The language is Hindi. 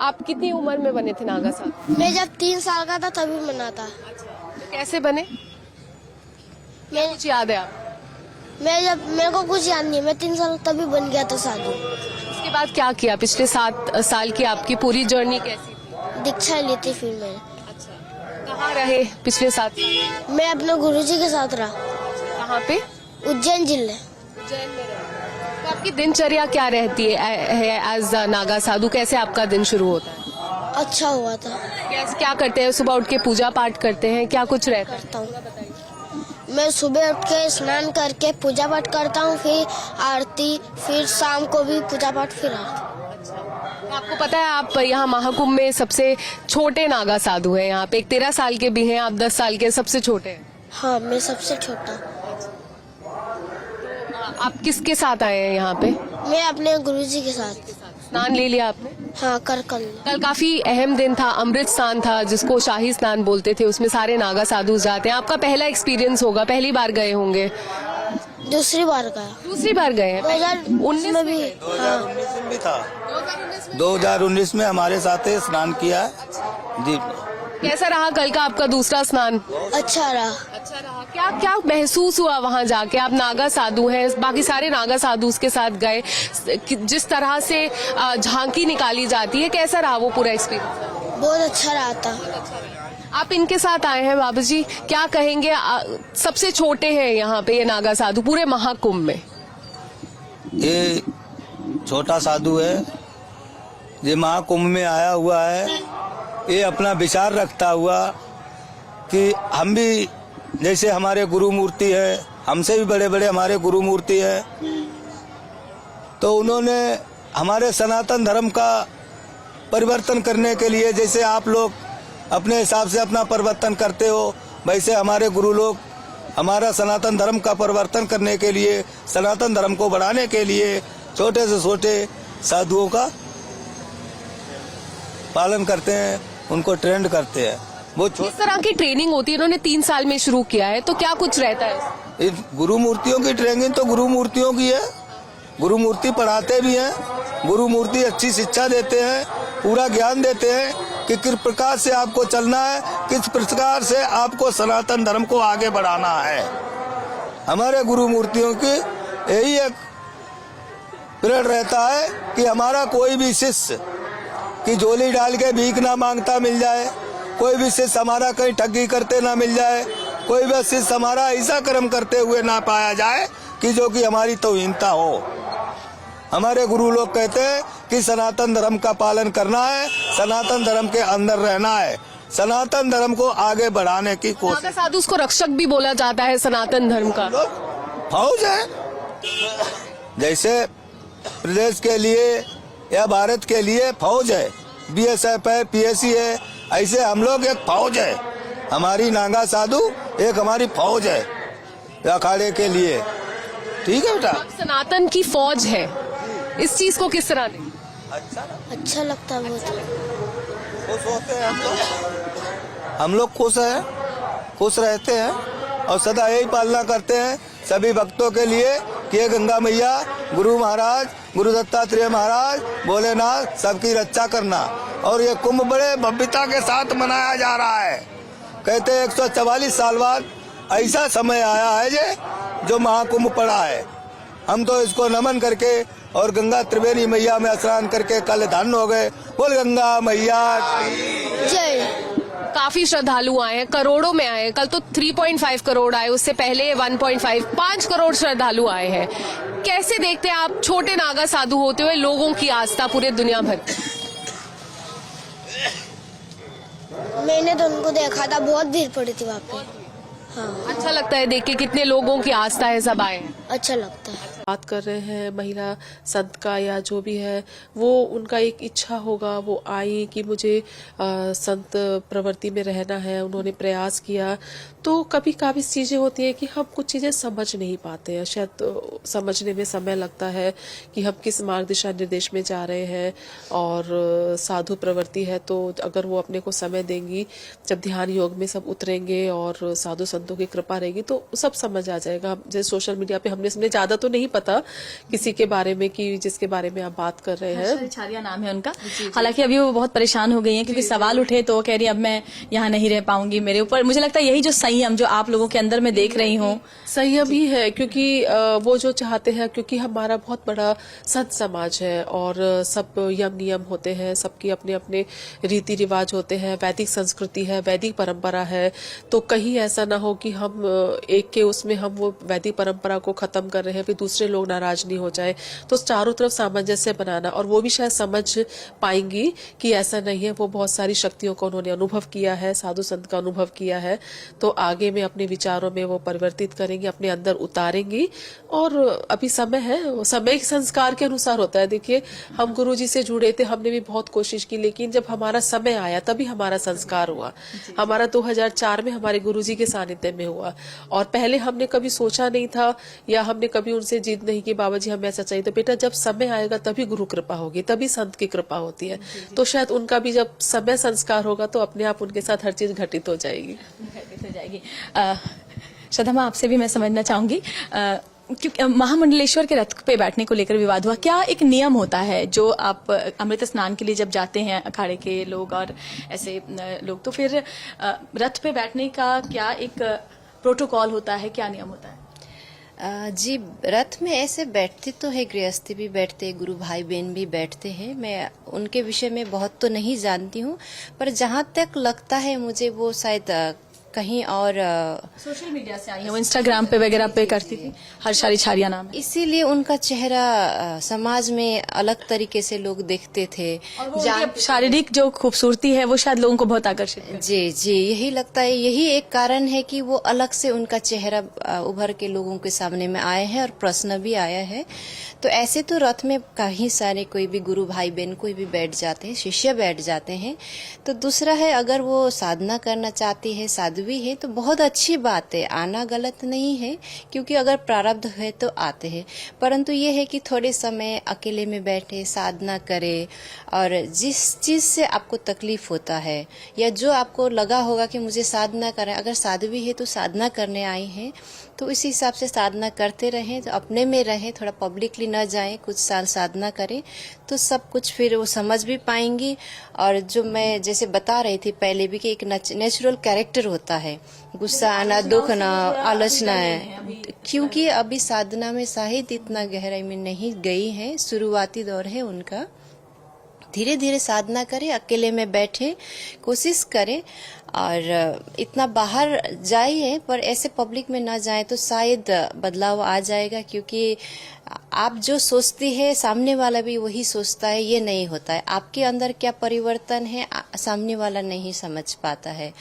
आप कितनी उम्र में बने थे नागा साधु? मैं जब 3 साल का था तभी बना था। तो कैसे बने? मैं कुछ याद है आप? मेरे को कुछ याद नहीं, मैं 3 साल तभी बन गया था साधु। उसके बाद क्या किया? पिछले 7 साल की आपकी पूरी जर्नी कैसी थी? दीक्षा ली थी फिर मैंने। अच्छा, कहाँ रहे पिछले 7 साल? मैं अपने गुरुजी के साथ रहा, कहाँ पे? उज्जैन जिले। उज्जैन में रहे। तो आपकी दिनचर्या क्या रहती है एज नागा साधु? कैसे आपका दिन शुरू होता है? अच्छा हुआ था। कैसे क्या करते हैं? सुबह उठ के पूजा पाठ करते हैं, क्या कुछ रहता है? करता हूँ मैं सुबह उठ के स्नान करके पूजा पाठ करता हूँ, फिर आरती, फिर शाम को भी पूजा पाठ, फिर आरती। तो आपको पता है आप यहाँ महाकुंभ में सबसे छोटे नागा साधु हैं। यहाँ पे एक 13 साल के भी हैं, आप 10 साल के सबसे छोटे हैं। हाँ, मैं सबसे छोटा। आप किसके साथ आए हैं यहाँ पे? मैं अपने गुरुजी के साथ। स्नान ले लिया आपने? हाँ, कल कल काफी अहम दिन था, अमृत स्नान था जिसको शाही स्नान बोलते थे। उसमें सारे नागा साधु जाते हैं। आपका पहला एक्सपीरियंस होगा, पहली बार गए होंगे? दूसरी बार गया। दूसरी बार गए हैं? 2019 में भी। हाँ, 2019 में भी था। 2019 में हमारे साथ स्नान किया जी। कैसा रहा कल का आपका दूसरा स्नान? अच्छा रहा। अच्छा रहा। क्या क्या महसूस हुआ वहाँ जाके? आप नागा साधु हैं, बाकी सारे नागा साधु के साथ गए, जिस तरह से झांकी निकाली जाती है, कैसा रहा वो पूरा एक्सपीरियंस? बहुत अच्छा रहा था। आप इनके साथ आए हैं बाबू जी, क्या कहेंगे? सबसे छोटे हैं यहाँ पे ये नागा साधु पूरे महाकुंभ में। ये छोटा साधु है, ये महाकुंभ में आया हुआ है। ये अपना विचार रखता हुआ कि हम भी जैसे हमारे गुरु मूर्ति है, हमसे भी बड़े बड़े हमारे गुरु मूर्ति है, तो उन्होंने हमारे सनातन धर्म का परिवर्तन करने के लिए, जैसे आप लोग अपने हिसाब से अपना परिवर्तन करते हो, वैसे हमारे गुरु लोग हमारा सनातन धर्म का परिवर्तन करने के लिए, सनातन धर्म को बढ़ाने के लिए छोटे से छोटे साधुओं का पालन करते हैं, उनको ट्रेंड करते हैं। वो किस तरह की ट्रेनिंग होती है? इन्होंने 3 साल में शुरू किया है, तो क्या कुछ रहता है? इन गुरु मूर्तियों की ट्रेनिंग तो गुरु मूर्तियों की है। गुरु मूर्ति पढ़ाते भी हैं, गुरु मूर्ति अच्छी शिक्षा देते हैं, पूरा ज्ञान देते हैं कि किस प्रकार से आपको चलना है, किस प्रकार से आपको सनातन धर्म को आगे बढ़ाना है। हमारे गुरु मूर्तियों की यही एक प्रेरणा रहता है कि हमारा कोई भी शिष्य की झोली डाल के भीख ना मांगता मिल जाए, कोई भी शिष्य हमारा कहीं ठगी करते ना मिल जाए, कोई भी शिष्य हमारा ऐसा कर्म करते हुए ना पाया जाए कि जो कि हमारी तौहीनता हो। हमारे गुरु लोग कहते हैं कि सनातन धर्म का पालन करना है, सनातन धर्म के अंदर रहना है, सनातन धर्म को आगे बढ़ाने की कोशिश। नागा साधु उसको रक्षक भी बोला जाता है सनातन धर्म का। फौज है, जैसे प्रदेश के लिए या भारत के लिए फौज है, BSF है, PSC है, ऐसे हम लोग एक फौज है। हमारी नागा साधु एक हमारी फौज है अखाड़े के लिए। ठीक है बेटा, सनातन की फौज है, इस चीज को किस तरह देखें? अच्छा लगता है बहुत। खुश होते हैं हम लोग खुश हैं, खुश रहते हैं और सदा यही पालना करते हैं सभी भक्तों के लिए कि ये गंगा मैया, गुरु महाराज, गुरु दत्तात्रेय महाराज, भोलेनाथ सबकी रक्षा करना। और ये कुंभ बड़े भव्यता के साथ मनाया जा रहा है। कहते हैं 144 साल बाद ऐसा समय आया है जो महाकुंभ पड़ा है। हम तो इसको नमन करके और गंगा त्रिवेणी मैया में स्नान करके कल धन्य हो गए। बोल गंगा मैया की जय। काफी श्रद्धालु आए हैं, करोड़ों में आए हैं। कल तो 3.5 करोड़ आए, उससे पहले 5 करोड़ श्रद्धालु आए हैं। कैसे देखते हैं आप छोटे नागा साधु होते हुए लोगों की आस्था पूरे दुनिया भर? मैंने तो उनको देखा था, बहुत भीड़ पड़ी थी वहाँ पे। हाँ, अच्छा लगता है देख के कितने लोगों की आस्था है, सब आए हैं। अच्छा लगता है। बात कर रहे हैं महिला संत का या जो भी है, वो उनका एक इच्छा होगा, वो आई कि मुझे संत प्रवृत्ति में रहना है, उन्होंने प्रयास किया। तो कभी काफी चीजें होती है कि हम कुछ चीजें समझ नहीं पाते हैं, शायद तो समझने में समय लगता है कि हम किस मार्ग दिशा निर्देश में जा रहे हैं। और साधु प्रवृत्ति है तो अगर वो अपने को समय देंगी, जब ध्यान योग में सब उतरेंगे और साधु संतों की कृपा रहेगी तो सब समझ आ जाएगा। जैसे सोशल मीडिया पे हमने ज्यादा तो नहीं पता किसी के बारे में कि जिसके बारे में आप बात कर रहे हैं। छारिया नाम है उनका। हालांकि अभी वो बहुत परेशान हो गई हैं क्योंकि सवाल उठे तो वो कह रही अब मैं यहाँ नहीं रह पाऊंगी। मेरे ऊपर मुझे लगता है यही जो संयम जो आप लोगों के अंदर मैं देख रही हूँ, संयम ही है, क्योंकि वो जो चाहते हैं, क्योंकि हमारा बहुत बड़ा संत समाज है और सब यम नियम होते हैं, सबकी अपने अपने रीति रिवाज होते हैं, वैदिक संस्कृति है, वैदिक परंपरा है। तो कहीं ऐसा ना हो कि हम एक के उसमें हम वो वैदिक परंपरा को खत्म कर रहे हैं, फिर दूसरे लोग नाराज नहीं हो जाए। तो चारों तरफ सामंजस्य बनाना, और वो भी शायद समझ पाएंगी कि ऐसा नहीं है। वो बहुत सारी शक्तियों को उन्होंने अनुभव किया है, साधु संत का अनुभव किया है, तो आगे में अपने विचारों में वो परिवर्तित करेंगी, अपने अंदर उतारेंगी। और अभी समय है, समय के संस्कार के अनुसार होता है। देखिए, हम गुरुजी से जुड़े थे, हमने भी बहुत कोशिश की, लेकिन जब हमारा समय आया तभी हमारा संस्कार हुआ। हमारा 2004 में हमारे गुरुजी के सानिध्य में हुआ, और पहले हमने कभी सोचा नहीं था या हमने कभी उनसे जिद नहीं की बाबा जी हमें ऐसा चाहिए। तो बेटा, जब समय आएगा तभी गुरु कृपा होगी, तभी संत की कृपा होती है। तो शायद उनका भी जब समय संस्कार होगा तो अपने आप उनके साथ हर चीज घटित हो जाएगी। श्रद्धा माँ, आपसे भी मैं समझना चाहूंगी क्योंकि महामंडलेश्वर के रथ पे बैठने को लेकर विवाद हुआ। क्या एक नियम होता है जो आप अमृत स्नान के लिए जब जाते हैं अखाड़े के लोग और ऐसे लोग, तो फिर रथ पे बैठने का क्या एक प्रोटोकॉल होता है, क्या नियम होता है? जी, रथ में ऐसे बैठते तो है, गृहस्थी भी बैठते, गुरु भाई बहन भी बैठते हैं। मैं उनके विषय में बहुत तो नहीं जानती हूँ, पर जहाँ तक लगता है मुझे वो शायद कहीं और सोशल मीडिया से आई है, वो इंस्टाग्राम पे वगैरह पे करती थी, हर्षारी छारिया नाम है। इसीलिए उनका चेहरा समाज में अलग तरीके से लोग देखते थे। और वो शारीरिक जो खूबसूरती है वो शायद लोगों को बहुत आकर्षित है। जी जी, यही लगता है, यही एक कारण है कि वो अलग से उनका चेहरा उभर के लोगों के सामने में आए हैं और प्रश्न भी आया है। तो ऐसे तो रथ में कहीं सारे कोई भी गुरु भाई बहन कोई भी बैठ जाते हैं, शिष्य बैठ जाते हैं। तो दूसरा है, अगर वो साधना करना चाहती है, साध्वी है, तो बहुत अच्छी बात है, आना गलत नहीं है, क्योंकि अगर प्रारब्ध है तो आते हैं। परंतु ये है कि थोड़े समय अकेले में बैठे साधना करे, और जिस चीज से आपको तकलीफ होता है या जो आपको लगा होगा कि मुझे साधना करें, अगर साध्वी है तो साधना करने आई हैं, तो इस हिसाब से साधना करते रहें, तो अपने में रहें, थोड़ा पब्लिकली न जाएं, कुछ साल साधना करें, तो सब कुछ फिर वो समझ भी पाएंगी। और जो मैं जैसे बता रही थी पहले भी कि एक नेचुरल कैरेक्टर होता है, गुस्सा आना, दुख ना, आलोचना है, क्योंकि अभी साधना में शायद इतना गहराई में नहीं गई है, शुरुआती दौर है उनका। धीरे धीरे साधना करें, अकेले में बैठे, कोशिश करें, और इतना बाहर जाइए, पर ऐसे पब्लिक में ना जाए तो शायद बदलाव आ जाएगा। क्योंकि आप जो सोचती है सामने वाला भी वही सोचता है, ये नहीं होता है। आपके अंदर क्या परिवर्तन है सामने वाला नहीं समझ पाता है।